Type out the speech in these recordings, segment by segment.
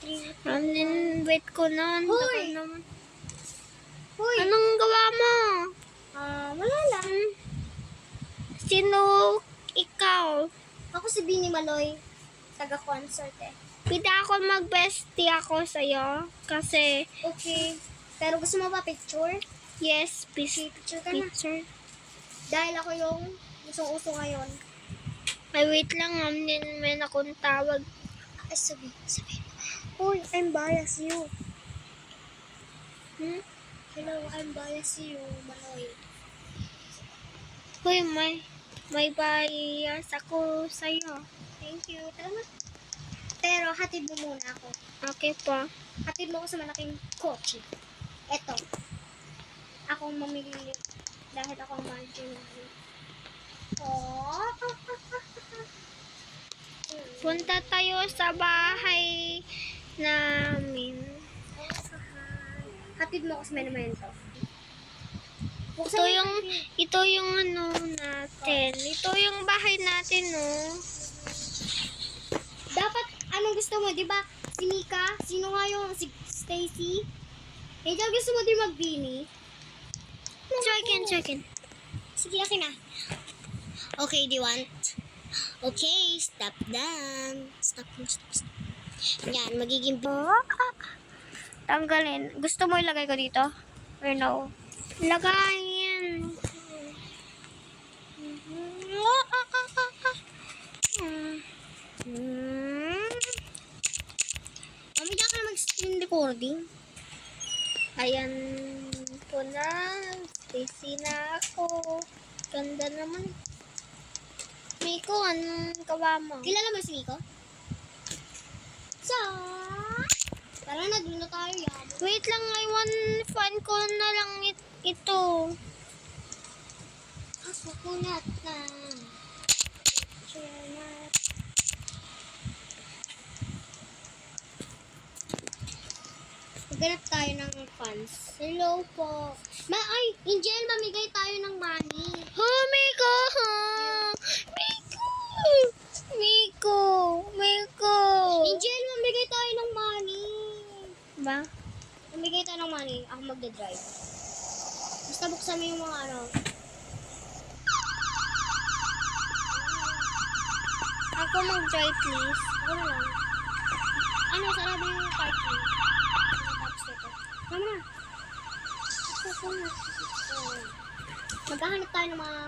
Wait ko na. Hoy! Hoy! Anong gawa mo? Wala lang. Sino ikaw? Ako si Bini Maloy. Taga-concert eh. Pwede ako mag-bestie ako sa'yo. Kasi, Okay. Pero gusto mo ba picture? yes, Picture ka na. picture. Dahil ako yung usong-uso ngayon. Ay, wait lang. May akong tawag. Ay, sabi. Hoy, I'm bias you. Hello, I'm bias you, Maloy. Hoy, may bias ako sa'yo. Thank you. Salamat. Pero hatid mo muna ako. Okay po. Hatid mo ako sa malaking kotse. Eto. Akong mamili dahil ako ang marginal. Oh. Punta tayo sa bahay namin. Hatid mo ako sa monumento. Ito yung ano natin. Ito yung bahay natin, no? Dapat, anong gusto mo, di ba? Si Mika? Sino nga yung si Stacy? Angel, gusto mo din mag-Bini? Chicken. Sige, akin na. Okay, do you want? Okay, stop down. Stop. Yan, magiging... Tanggalin. Gusto mo ilagay ko dito? Or no? Lagayin. Mami, ka na mag-screen recording. Ayan po na. Busy na ako. Ganda naman. Miko, anong gawa mo? Kilala mo si Miko? Tara na, doon na tayo yan. Wait lang, fan ko na lang ito. Kakunat na. Maghanap tayo ng fans. Hello po. Angel, mamigay tayo ng money. Miko! Miko! Angel, mamigay tayo ng money. Ba? Mamigay tayo ng money. Ako magdadrive. Basta buksan mo yung mga ano. Ako mag-drive, please. Ako na lang. Ano, sarado yung parking. Tapos ito. Tama na. Maghahanap tayo ng mga...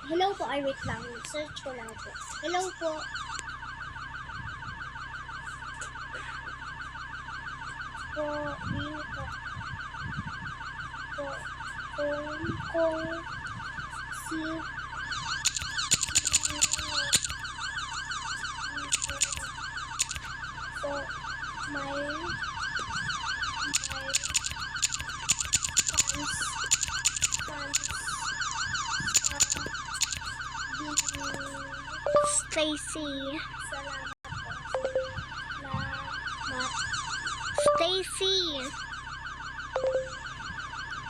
Hello po. Ay, wait lang. Search ko lang po. Hello po. Bini po. Kung si... So, my Stacy. salamat po. Stacy.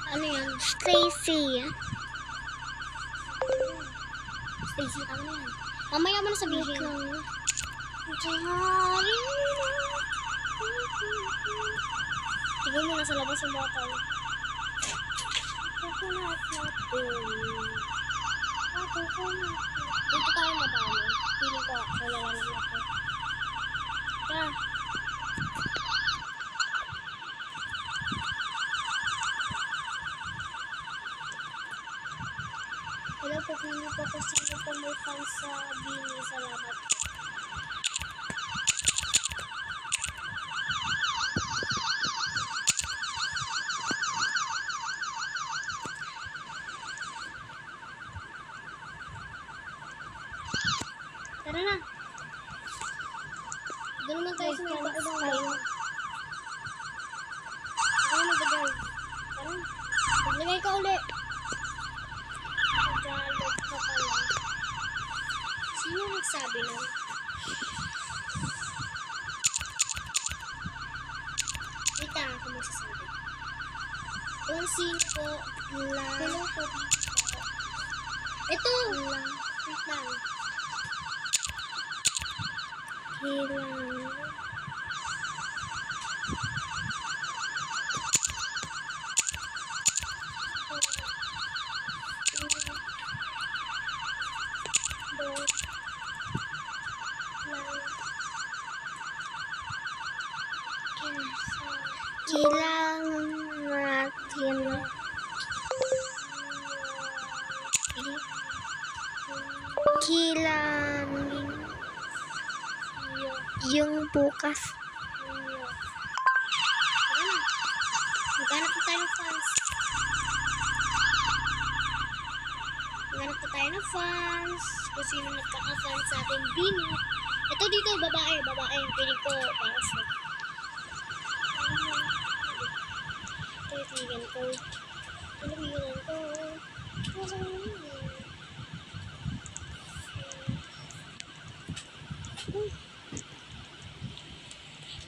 Ano yan? Stacy. Stacy, tama na yan. Mamaya mo na sabihin. Tignan mo na sa labas yung bottle. Dito tayo madami. Piling ko, wala lang ako. Tara. Hello po, piling ko kung sino po may fans sa Bini. Salamat. Tara na. Doon naman tayo sa may ibang tayo. Ako na mag-drive. Tara. Maglagay ka uli. Mag-drive ka pala. Sino nagsabi nun? Wait lang, ako magsasabi. Kung sino po, hello po. Ito! Wait lang. Kailangan natin kailangan yung bukas. Maghanap po tayo ng fans. Maghanap po tayo ng fans. Kung sino nagkaka-fans sa ating Bini. Ito dito, babae. Babae. Piling ko para sa... Titigan ko. Titigan ko.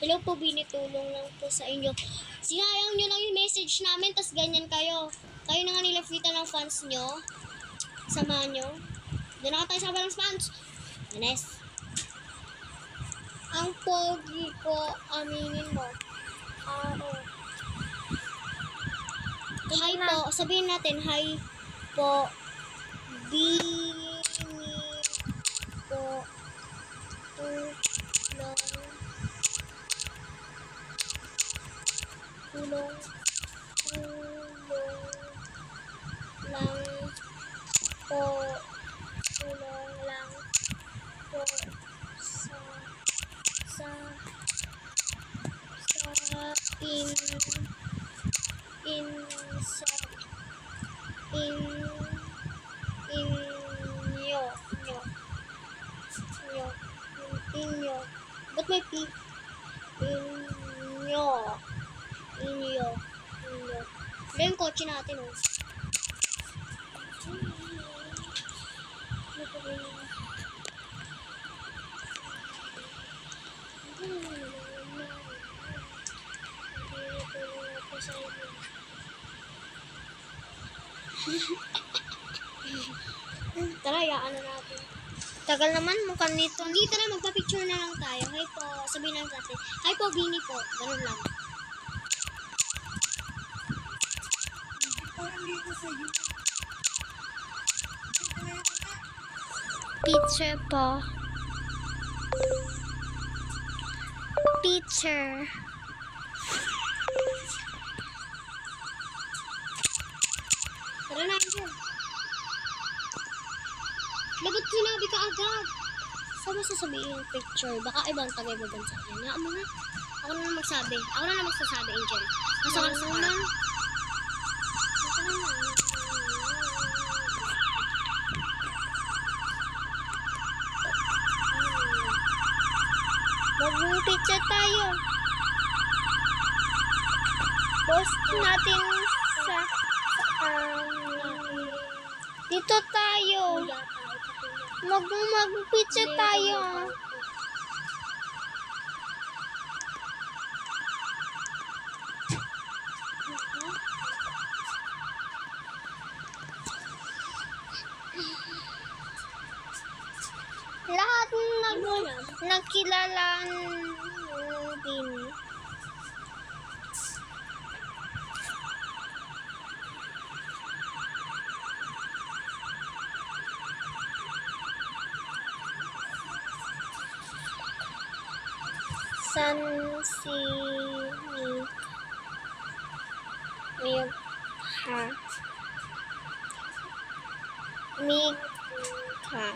Hello po, Bini. Tulong lang po sa inyo. Sinayang nyo lang yung message namin, tas ganyan kayo. Kayo na nga nilapitan ng fans nyo. Samahan nyo. Doon na tayo sa ng fans. Ines. Ang pogi ko, aminin mo. Oo. Hi po. Sabihin natin, hi po. Bini po. Tulong lang po. Tulong lang po sa in inyo. Ba't may P? Inyo. Wala yung kotse natin, oh. Tara, yaan na natin. Tagal naman mukhang nito. Dito na, magpa-picture na lang tayo. Hi po, sabihin lang natin. Hi po, Bini po. Ganun lang. Picture po. Picture. Tara na, Angel. Lagot sinabi ka agad. Saan mo sasabihin yung picture? Baka ibang tagay-babansa yan. Haan mo na. Ako na lang magsabi. Ako na lang magsasabi, Angel. Masama na sa parang. Mag-picture tayo. Post natin sa dito tayo. Mag-picture tayo. Lahat nagkilala din. San si Mika.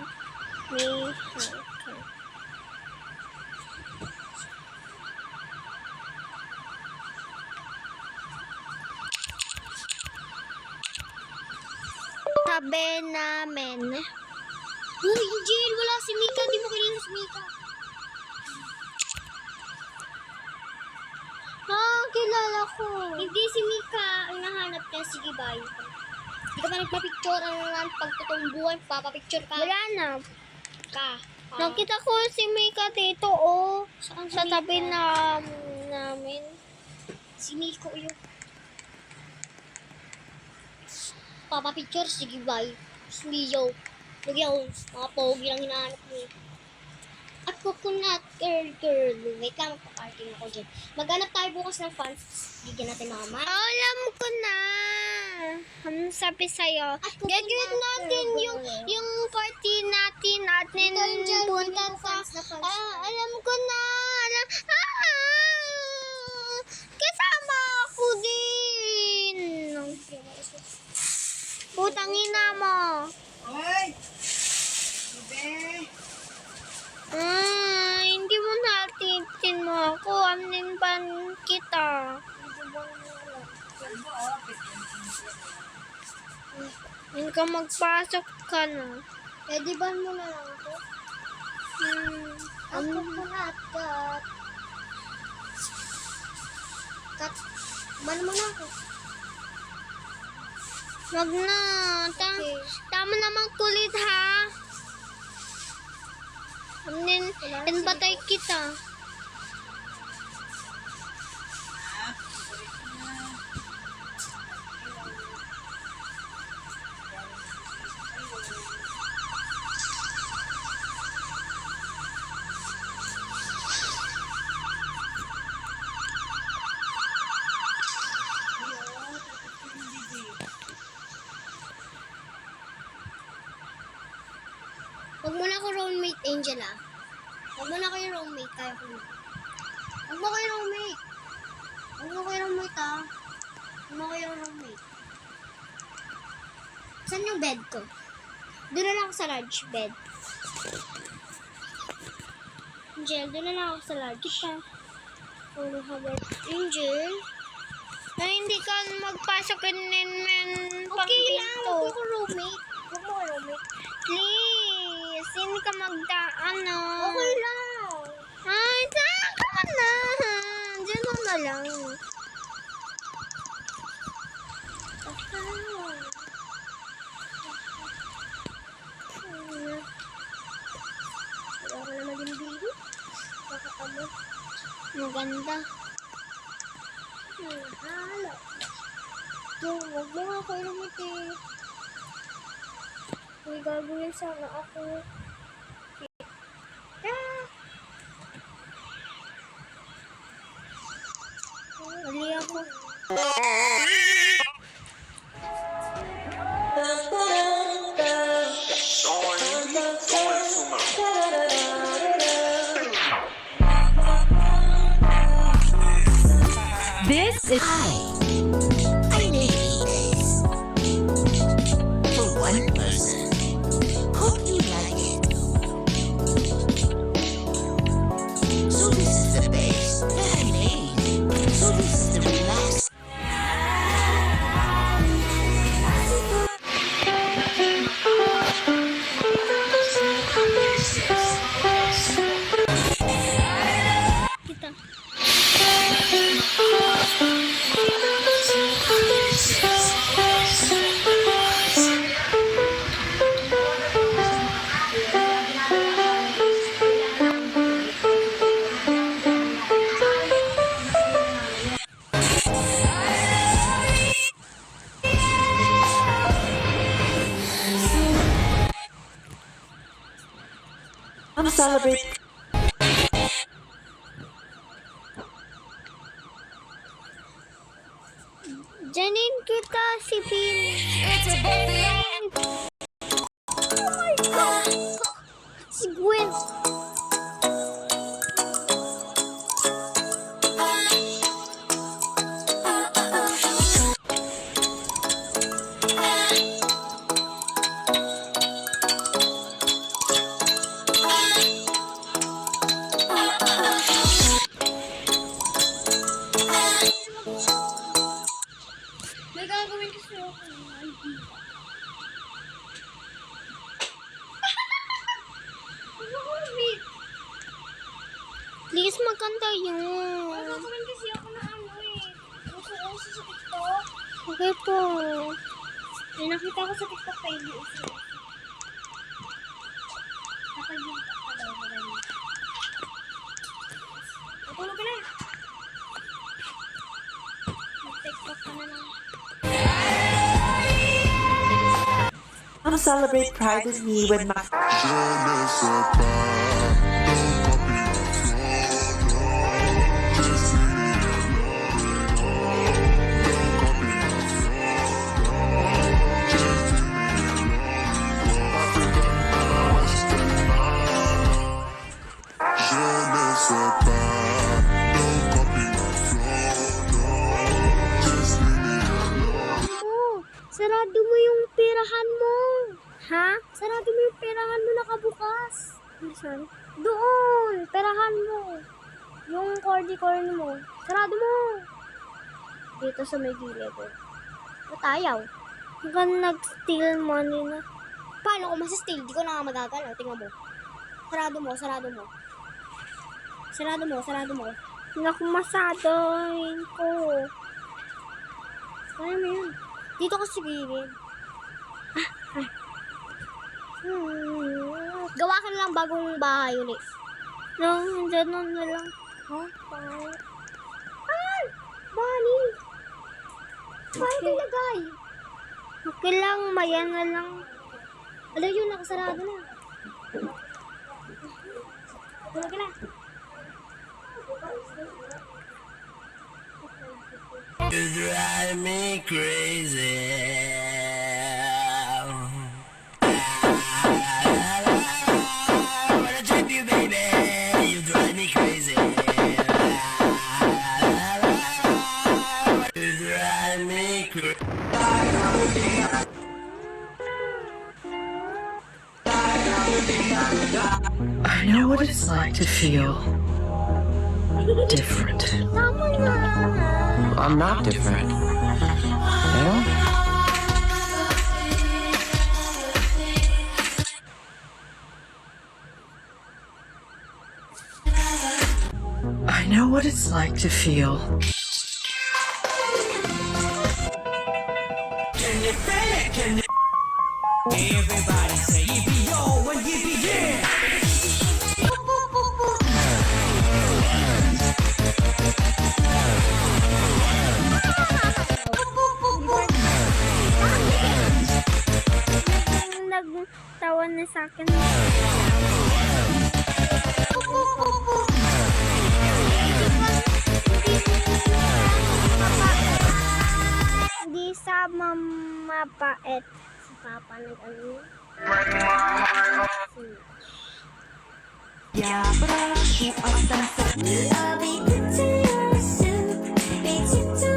Tabi namin. Uy, Angel, wala si Mika. Di mo kilala si Mika. Kilala ko. Hindi si Mika. Ang nahanap niya, sige bye. Hindi ka pa nagpa-picture. Ano naman, pagtotoong buhay, papapicture ka. Wala na. Ka. Nakita ko si Mika dito, oh. Saan si Sa Mika? tabi namin. Si Miko yun. Papapicture, sige bye. Si Mio. Lagi ako, mga pogi lang hinahanap mo eh. At coconut girl. Wait lang, magpa-parking ako dyan. Maghanap tayo bukas ng fans. Bigyan natin mga man. Alam ko na. Sabi sa'yo, gagawin natin yung party natin punta sa... alam ko na. Hindi ka magpasok ka na. Eh, di ban mo na lang ako. Ako po na at cut. Cut. Ban mo na ako. Wag na. Okay. Tama naman kulit ha. Patay kita. Huwag mo na ako roommate, Angela. Huwag mo na kayo roommate. Kaya ko na. Huwag mo kayo roommate. Huwag mo kayo roommate, ha? Huwag mo kayo roommate. Saan yung bed ko? Doon na lang ako sa large bed. Angel, doon na lang ako sa large. Kita. Oh, habang Angel. Na hindi ka magpasok in Okay lang. Huwag mo ko roommate. Huwag mo ko roommate. Please, hindi ka magdaan. Okay lang. Ay, saan ka na? Diyan ka na lang. Wala ko na maging baby. Nakakamot. Maganda. Halo. Huwag mo nga ako ilumiti. May gagawin sana ako. Mali ako. This is I made this for one person. Hope you like it. So this is the base that I made. So this is the relax. Kita. I'm celebrating. Janin kita si Pin. Oh my God! Si Gwen. May gagawin kasi ako. Please, maganda May yun. gagawin kasi ako na ano eh. Uso-uso sa TikTok. Okay po. May nakita ko sa TikTok pa yung uso. Kapag yung daw marami. Matulog ka na. Mag-TikTok ka na lang. I'm celebrate Pride with me with my Je ne sais pas, non combinazione, je suis je ne sais pas, non combinazione, je suis Oh, sarado mo yung pirahan mo. Ha? Sarado mo yung perahan mo nakabukas. Saan? Doon, perahan mo. Yung cordy corn mo. Sarado mo. Dito sa may gilid. Ba't ayaw? Hanggang nag-steal money na. Paano kung masa-steal? Di ko na nga magagalaw. Tingnan mo. Sarado mo, sarado mo. Sarado mo, sarado mo. Nakumasadoin ko. Kaya mo yun. Dito ka sa gilid. Gawa ka na lang bagong bahay ulit. Nung ganun na lang. Ha? Ay! Bunny! Bakit nilagay? Okay lang, maya na lang. Ala yun, nakasarado na. Tulog ka na. You drive me crazy. I wanna trip you, baby. You drive me crazy. You drive me crazy. I know what it's like to feel different. Tama na. I'm not different. You know? I know what it's like to feel. Everybody say yippee yo and yippee yeah. Nagtawa na sa akin. Hindi sa mamapait. Si Papa nag-ano. I'll be good to you soon. Be good to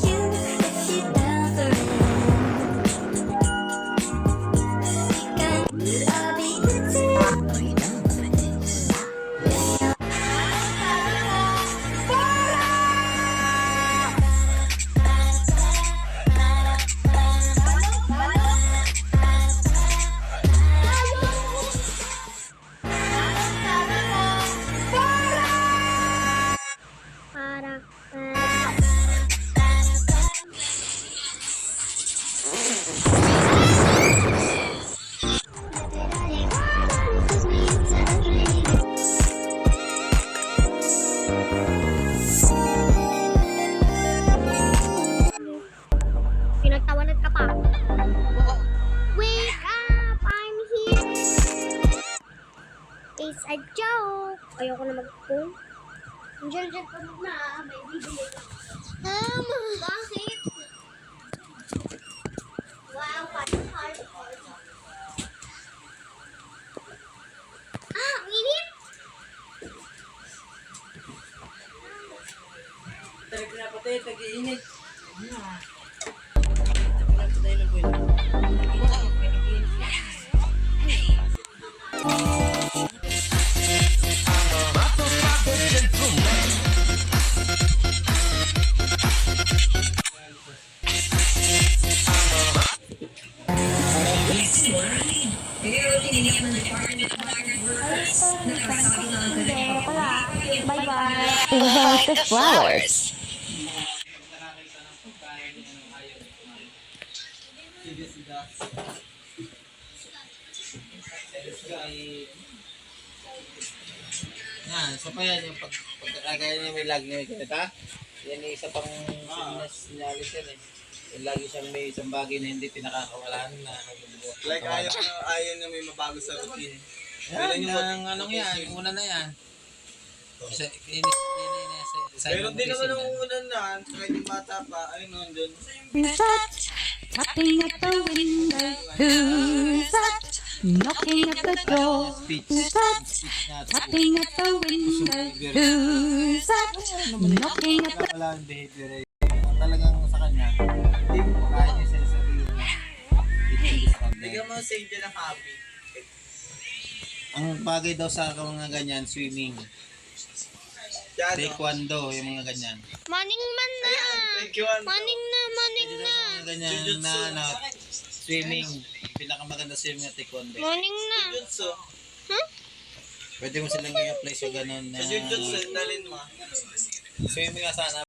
you if you down for it. I'll be good to you. Para Pinagtawanan ka pa. Wake up! I'm here! It's a joke! Ayoko na mag-phone. Diyan ka muna. May bibili ka. Bakit? Wow, parang hardcore. Ang init! Talaga na patay, tag-iinit. The flowers. Yan, isa pa yan, yung pagkakagaya niya may lag niya, ganita. Yan yung isa pang sinyalis yan eh. Yung lagi siyang may isang bagay na hindi pinakakawalan na nagbubuhat. Like ayaw na may mabago sa routine. Yan, yung anong yan, yung una na yan. Pero di naman ang una na, kahit yung bata pa, ay noon dun. Who's that? Tapping at the window. Who's that? Knocking at the door. Who's that? Tapping at the window. Who's that? Knocking at the Wala ang behavior eh. Talagang sa kanya, hindi mo kaya niya sa sarili niya. Bigyan mo sa inyo ng hobby. Ang bagay daw sa mga ganyan, swimming. Yan, Taekwondo, yung mga ganyan. Morning man na. Ayan, thank you. Morning na, morning Pwede daw na. sa mga ganyan na swimming. Pinakamaganda swimming na taekwondo. Morning na. Jutsu. Pwede mo silang i-apply sa ganun na Sa Jutsu, dalin mo. swimming nga sana